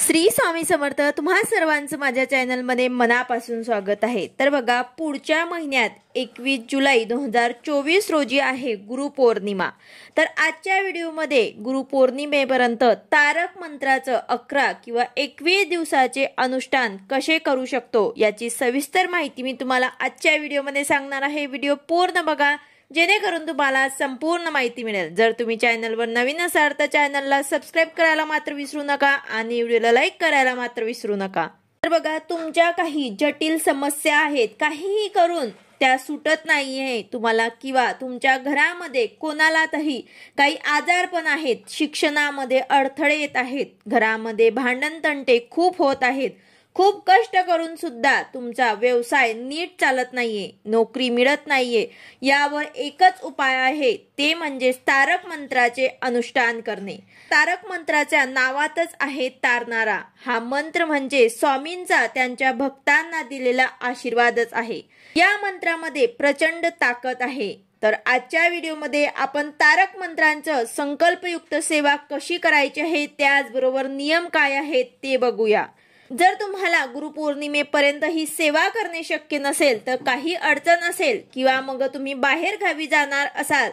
श्री स्वामी समर्थ। तुम्हा सर्वांचं माझ्या चॅनलमध्ये मनापासून स्वागत आहे। तर बघा, पुढच्या महिन्यात 21 जुलै 2024 रोजी आहे गुरुपौर्णिमा। तर आजच्या व्हिडिओमध्ये गुरुपौर्णिमेपर्यंत तारक मंत्राचं 11 किंवा 21 दिवसाचे अनुष्ठान कसे करू शकतो याची सविस्तर माहिती मी तुम्हाला आजच्या व्हिडिओमध्ये सांगणार आहे। व्हिडिओ पूर्ण बघा जेणेकरून तुम्हाला संपूर्ण माहिती मिळेल। जर तुम्ही चॅनलवर नवीन असाल तर चॅनलला सबस्क्राइब करायला मात्र विसरू नका आणि व्हिडिओला लाईक करायला मात्र विसरू नका। तर बघा, तुमच्या काही जटिल समस्या आहेत, काहीही करून त्या सुटत नाहीये तुम्हाला, किंवा तुमच्या घरामध्ये कोणाला तरी काही आजारपण आहेत, शिक्षणामध्ये अडथळे येत आहेत, घरामध्ये भांडण तंटे खूप होत आहेत, खूप कष्ट करून सुद्धा तुमचा व्यवसाय नीट चालत नाहीये, नोकरी मिळत नाहीये, यावर एकच उपाय आहे, ते म्हणजे तारक मंत्राचे अनुष्ठान करणे। तारक मंत्राच्या नावातच आहे तारणारा। हा मंत्र म्हणजे स्वामींचा त्यांच्या भक्तांना दिलेला आशीर्वादच आहे। या मंत्रामध्ये प्रचंड ताकद आहे। तर आजच्या व्हिडिओमध्ये आपण तारक मंत्रांचं संकल्पयुक्त सेवा कशी करायची आहे, त्याचबरोबर नियम काय आहेत ते बघूया। जर तुम्हाला गुरुपौर्णिमेपर्यंत ही सेवा करणे शक्य नसेल, तर काही अडचण असेल किंवा मग तुम्ही बाहेर गावी जाणार असाल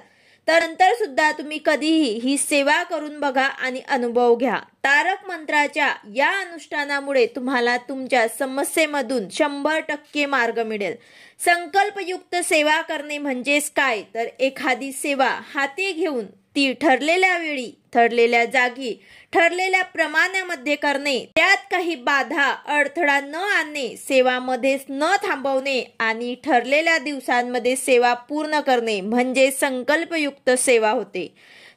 तर नंतर सुद्धा तुम्ही कधीही ही सेवा करून बघा आणि अनुभव घ्या। तारक मंत्राच्या या अनुष्ठानामुळे तुम्हाला तुमच्या समस्येमधून 100% मार्ग मिळेल। संकल्पयुक्त सेवा करणे म्हणजेच काय, तर एखादी सेवा हाती घेऊन ती ठरलेल्या वेळी, ठरलेल्या जागी, ठरलेल्या प्रमाणामध्ये करणे, त्यात काही बाधा अडथळा न आणणे, सेवामध्येच न थांबवणे आणि ठरलेल्या दिवसांमध्ये सेवा पूर्ण करणे म्हणजे संकल्पयुक्त सेवा होते।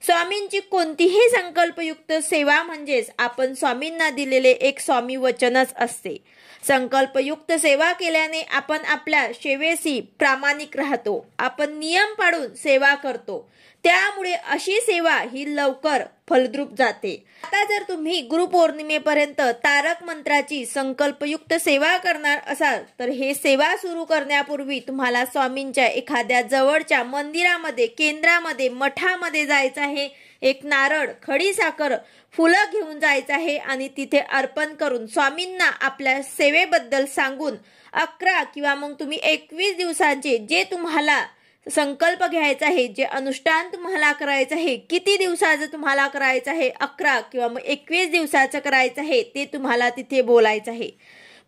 स्वामींची कोणतीही संकल्पयुक्त सेवा म्हणजेच आपण स्वामींना दिलेले एक स्वामी वचनच असते। संकल्पयुक्त सेवा केल्याने आपण आपल्या सेवेशी प्रामाणिक राहतो, आपण नियम पाळून सेवा करतो, त्यामुळे अशी सेवा ही लवकर फलद्रूप जाते। आता जर तुम्ही गुरुपौर्णिमेपर्यंत तारक मंत्राची संकल्पयुक्त सेवा करणार असाल तर हे सेवा सुरू करण्यापूर्वी तुम्हाला स्वामींच्या एखाद्या जवळच्या मंदिरामध्ये, केंद्रामध्ये, मठामध्ये जायचं आहे। एक नारळ, खडी साखर, फुलं घेऊन जायचं आहे आणि तिथे अर्पण करून स्वामींना आपल्या सेवेबद्दल सांगून 11 किंवा मग तुम्ही 21 दिवसांचे जे तुम्हाला संकल्प घ्यायचा आहे, जे अनुष्ठान तुम्हाला करायचं आहे, किती दिवसाचं तुम्हाला करायचं आहे, 11 किंवा मग 21 दिवसाचं करायचं आहे, ते तुम्हाला तिथे बोलायचं आहे।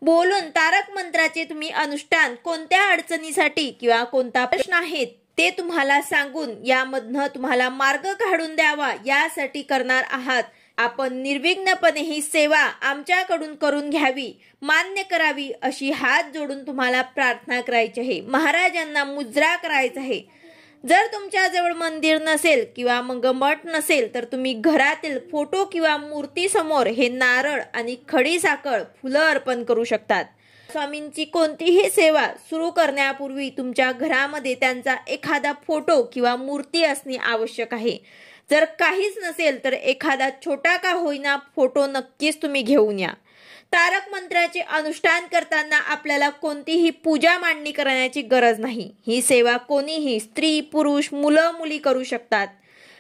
बोलून तारक मंत्राचे तुम्ही अनुष्ठान कोणत्या अडचणीसाठी किंवा कोणता प्रश्न आहे ते तुम्हाला सांगून यामधनं तुम्हाला मार्ग काढून द्यावा यासाठी करणार आहात। आपण निर्विघ्नपणे ही सेवा आमच्याकडून करून घ्यावी, मान्य करावी अशी हात जोडून तुम्हाला प्रार्थना करायची आहे। महाराजांना मुजरा करायचा आहे। जर तुमच्याजवळ मंदिर नसेल किंवा मग मठ नसेल तर तुम्ही घरातील फोटो किंवा मूर्ती समोर हे नारळ आणि खडी साखर, फुलं अर्पण करू शकतात। स्वामींची कोणतीही सेवा सुरू करण्यापूर्वी तुमच्या घरामध्ये त्यांचा एखादा फोटो किंवा मूर्ती असणे आवश्यक आहे। जर काहीच नसेल तर एखादा छोटा का होईना फोटो नक्कीच तुम्ही घेऊन या। तारक मंत्राचे अनुष्ठान करताना आपल्याला कोणतीही पूजा मांडणी करण्याची गरज नाही। ही सेवा कोणीही, स्त्री, पुरुष, मुलं, मुली करू शकतात।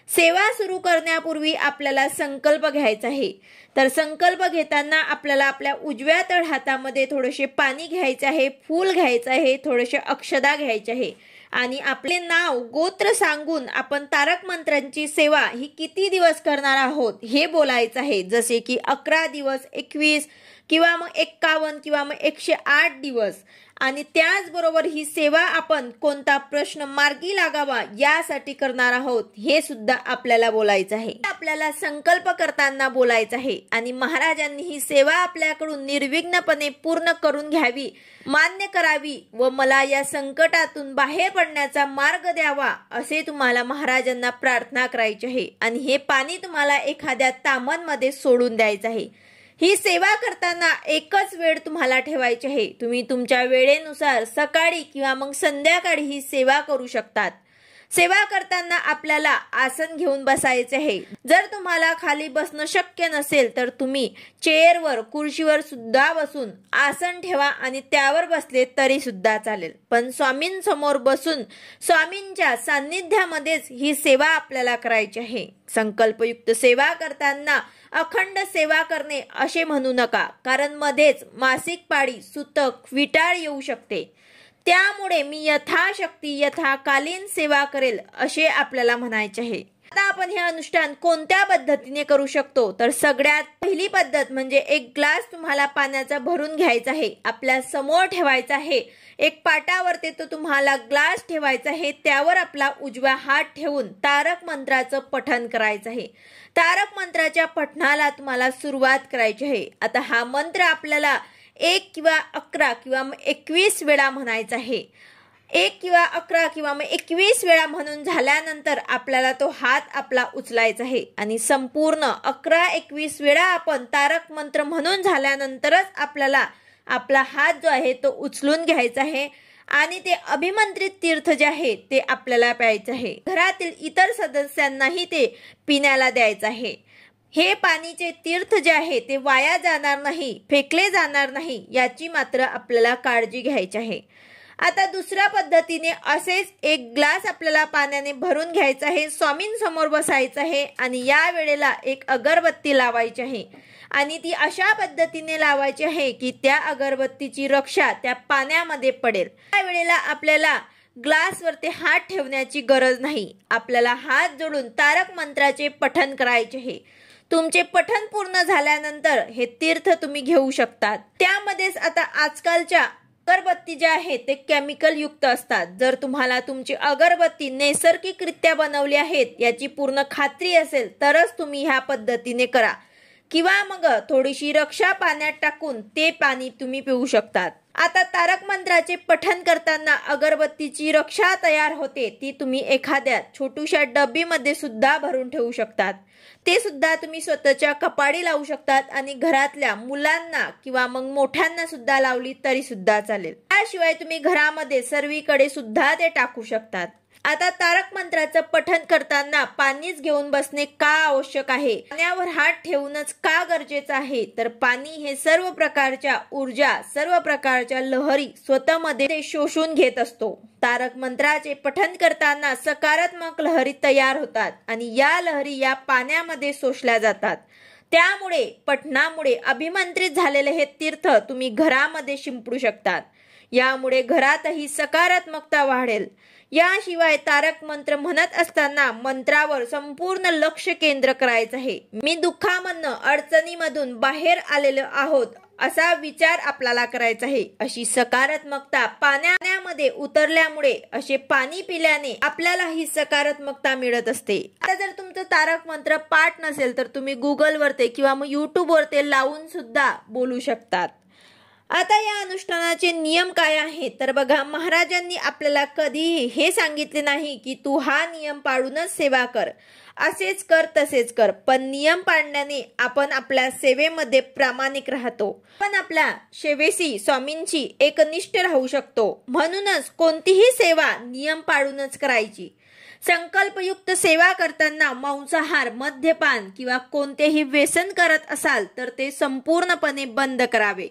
सेवा सुरू करण्यापूर्वी आपल्याला संकल्प घ्यायचा आहे। तर संकल्प घेताना आपल्याला आपल्या उजव्या तळ हातामध्ये थोडेसे पाणी घ्यायचे आहे, फूल घ्यायचं आहे, थोडेसे अक्षदा घ्यायचे आहे आणि आपले नाव, गोत्र सांगून आपण तारक मंत्रांची सेवा ही किती दिवस करणार आहोत हे बोलायचं आहे। जसे की 11 दिवस, 21 किंवा मग 51 किंवा मग 108 दिवस। आणि त्याचबरोबर ही सेवा आपण कोणता प्रश्न मार्गी लागावा यासाठी करणार आहोत हे सुद्धा आपल्याला बोलायचं आहे। आपल्याला संकल्प करताना बोलायचं आहे आणि महाराजांनी ही सेवा आपल्याकडून निर्विघ्नपणे पूर्ण करून घ्यावी, मान्य करावी व मला या संकटातून बाहेर पडण्याचा मार्ग द्यावा असे तुम्हाला महाराजांना प्रार्थना करायची आहे। आणि हे पाणी तुम्हाला एखाद्या ताम्हमध्ये सोडून द्यायचं आहे। ही सेवा करताना एकच वेळ तुम्हाला ठेवायची आहे। तुम्ही तुमच्या वेळेनुसार सकाळी किंवा मग संध्याकाळी ही सेवा करू शकतात। सेवा करताना आपल्याला आसन घेऊन बसायचे आहे। जर तुम्हाला खाली बसणं शक्य नसेल तर तुम्ही चेअरवर खुर्चीवर सुद्धा बसून आसन ठेवा आणि त्यावर बसले तरी सुद्धा चालेल, पण स्वामींसमोर बसून स्वामींच्या सान्निध्यामध्येच ही सेवा आपल्याला करायची आहे। संकल्पयुक्त सेवा करताना अखंड सेवा करणे असे म्हणू नका, कारण मध्येच मासिक पाळी, सुतक, विटाळ येऊ शकते। त्यामुळे मी यथाशक्ती यथाकालीन सेवा करेल असे आपल्याला म्हणायचे आहे। आता आपण हे अनुष्ठान कोणत्या पद्धतीने करू शकतो, तर सगळ्यात पहिली पद्धत म्हणजे एक ग्लास तुम्हाला पाण्याचा भरून घ्यायचा आहे, आपल्या समोर ठेवायचा आहे। एक पाटावरती तो तुम्हाला ग्लास ठेवायचा आहे, त्यावर आपला उजवा हात ठेवून तारक मंत्राचं पठण करायचं आहे। तारक मंत्राच्या पठणाला तुम्हाला सुरुवात करायची आहे। आता हा मंत्र आपल्याला 1 किंवा 11 किंवा 21 वेळा म्हणायचा आहे। 1 किंवा 11 किंवा 21 वेळा म्हणून झाल्यानंतर आपल्याला तो हात आपला उचलायचा आहे आणि संपूर्ण 11-21 वेळा आपण तारक मंत्र म्हणून झाल्यानंतरच आपल्याला आपला हात जो आहे तो उचलून घ्यायचा आहे आणि ते अभिमंत्रित तीर्थ जे आहे ते आपल्याला प्यायचं आहे। घरातील इतर सदस्यांनाही ते पिण्याला द्यायचं आहे। हे पाणीचे तीर्थ जे आहे ते वाया जाणार नाही, फेकले जाणार नाही, याची मात्र आपल्याला काळजी घ्यायची आहे। आता दुसऱ्या पद्धतीने असेच एक ग्लास आपल्याला पाण्याने भरून घ्यायचा आहे, स्वामींसमोर बसायचं आहे आणि या वेळेला एक अगरबत्ती लावायची आहे आणि ती अशा पद्धतीने लावायची आहे की त्या अगरबत्तीची रक्षा त्या पाण्यामध्ये पडेल। त्या वेळेला आपल्याला ग्लासवरती हात ठेवण्याची गरज नाही, आपल्याला हात जोडून तारक मंत्राचे पठण करायचे आहे। तुमचे पठण पूर्ण झाल्यानंतर हे तीर्थ तुम्ही घेऊ शकतात। त्यामध्येच आता आजकालच्या अगरबत्ती ज्या आहेत ते केमिकल युक्त असतात। जर तुम्हाला तुमची अगरबत्ती नैसर्गिकरित्या बनवली आहेत याची पूर्ण खात्री असेल तरच तुम्ही ह्या पद्धतीने करा, किंवा मग थोडीशी रक्षा पाण्यात टाकून ते पाणी तुम्ही पिऊ शकतात। आता तारक मंत्राचे पठण करताना अगरबत्तीची रक्षा तयार होते, ती तुम्ही एखाद्या छोट्याशा डब्बीमध्ये सुद्धा भरून ठेवू शकतात। ते सुद्धा तुम्ही स्वतःच्या कपाळी लावू शकतात आणि घरातल्या मुलांना किंवा मग मोठ्यांना सुद्धा लावली तरी सुद्धा चालेल। त्याशिवाय तुम्ही घरामध्ये सर्वीकडे सुद्धा ते टाकू शकतात। आता तारक मंत्राचं पठण करताना पाणीच घेऊन बसणे का आवश्यक आहे, पाण्यावर हात ठेवूनच का गरजेचं आहे, तर पाणी हे सर्व प्रकारच्या ऊर्जा, सर्व प्रकारच्या लहरी स्वतःमध्ये शोषून घेत असतो। तारक मंत्राचे पठण करताना सकारात्मक लहरी तयार होतात आणि या लहरी या पाण्यामध्ये शोषल्या जातात। त्यामुळे पठणामुळे अभिमंत्रित झालेले हे तीर्थ तुम्ही घरामध्ये शिंपडू शकतात। यामुळे घरातही सकारात्मकता वाढेल। याशिवाय तारक मंत्र म्हणत असताना मंत्रावर संपूर्ण लक्ष केंद्र करायचं आहे। मी दुःखामधनं, अडचणीमधून बाहेर आलेलो आहोत असा विचार आपल्याला करायचा आहे। अशी सकारात्मकता पाण्यामध्ये उतरल्यामुळे, असे पाणी पिल्याने आपल्याला ही सकारात्मकता मिळत असते। आता जर तुमचं तारक मंत्र पाठ नसेल तर तुम्ही गुगलवरती किंवा मग युट्यूबवरती लावून सुद्धा बोलू शकतात। आता या अनुष्ठानाचे नियम काय आहेत, तर बघा, महाराजांनी आपल्याला कधीही हे सांगितले नाही की तू हा नियम पाळूनच सेवा कर, असेच कर तसेच कर, पण नियम पाळण्याने आपण आपल्या सेवेमध्ये प्रामाणिक राहतो, पण आपल्या सेवेशी स्वामींची एकनिष्ठ राहू शकतो। म्हणूनच कोणतीही सेवा नियम पाळूनच करायची। संकल्पयुक्त सेवा करताना मांसाहार, मद्यपान किंवा कोणतेही व्यसन करत असाल तर ते संपूर्णपणे बंद करावे।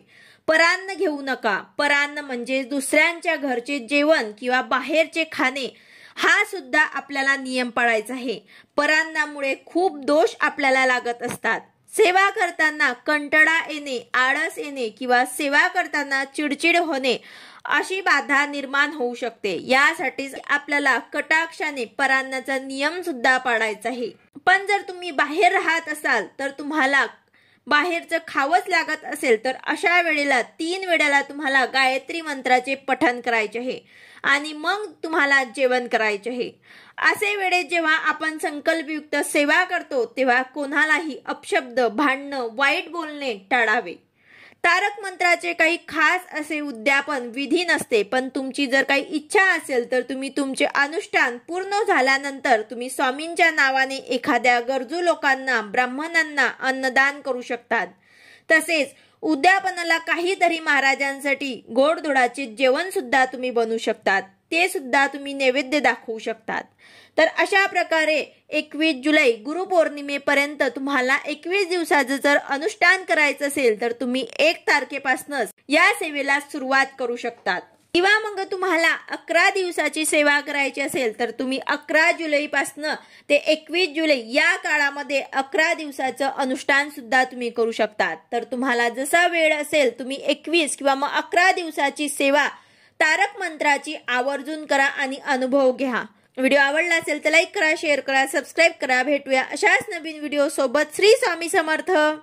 परान्न घेऊ नका। परान्न म्हणजे दुसऱ्यांच्या घरचे जेवण किंवा बाहेरचे खाणे, हा सुद्धा आपल्याला नियम पाळायचा आहे। परान्नामुळे खूप दोष आपल्याला लागत असतात। सेवा करताना कंटाळा येणे, आळस येणे किंवा सेवा करताना चिडचिड होणे अशी बाधा निर्माण होऊ शकते। यासाठी आपल्याला कटाक्षाने परान्नाचा नियम सुद्धा पाळायचा आहे। पण जर तुम्ही बाहेर राहत असाल तर तुम्हाला बाहेरचं खावंच लागत असेल तर अशा वेळेला 3 वेळेला तुम्हाला गायत्री मंत्राचे पठण करायचे आहे आणि मग तुम्हाला जेवण करायचे आहे। असे वेळेस जेव्हा आपण संकल्पयुक्त सेवा करतो तेव्हा कोणालाही अपशब्द, भांडणं, वाईट बोलणे टाळावे। तारक मंत्राचे काही खास असे उद्यापन विधी नसते, पण तुमची जर काही इच्छा असेल तर तुम्ही तुमचे अनुष्ठान पूर्ण झाल्यानंतर तुम्ही स्वामींच्या नावाने एखाद्या गरजू लोकांना, ब्राह्मणांना अन्नदान करू शकतात। तसेच उद्यापनाला काहीतरी महाराजांसाठी गोडधोडाचे जेवण सुद्धा तुम्ही बनवू शकतात। ते सुद्धा तुम्ही नैवेद्य दाखवू शकतात। तर अशा प्रकारे 21 जुलै गुरुपौर्णिमेपर्यंत तुम्हाला 21 दिवसाचं जर अनुष्ठान करायचं असेल तर तुम्ही 1 तारखेपासूनच या सेवेला सुरुवात करू शकतात। किंवा मग तुम्हाला 11 दिवसाची सेवा करायची असेल तर तुम्ही 11 जुलैपासून ते 21 जुलै या काळामध्ये 11 दिवसाचं अनुष्ठान सुद्धा तुम्ही करू शकतात। तर तुम्हाला जसा वेळ असेल तुम्ही 21 किंवा मग 11 दिवसाची सेवा तारक मंत्राची आवर्जून करा आणि अनुभव घ्या। व्हिडिओ आवडला असेल तर लाईक करा, शेअर करा, सबस्क्राईब करा। भेटूया अशाच नवीन व्हिडिओ सोबत। श्री स्वामी समर्थ।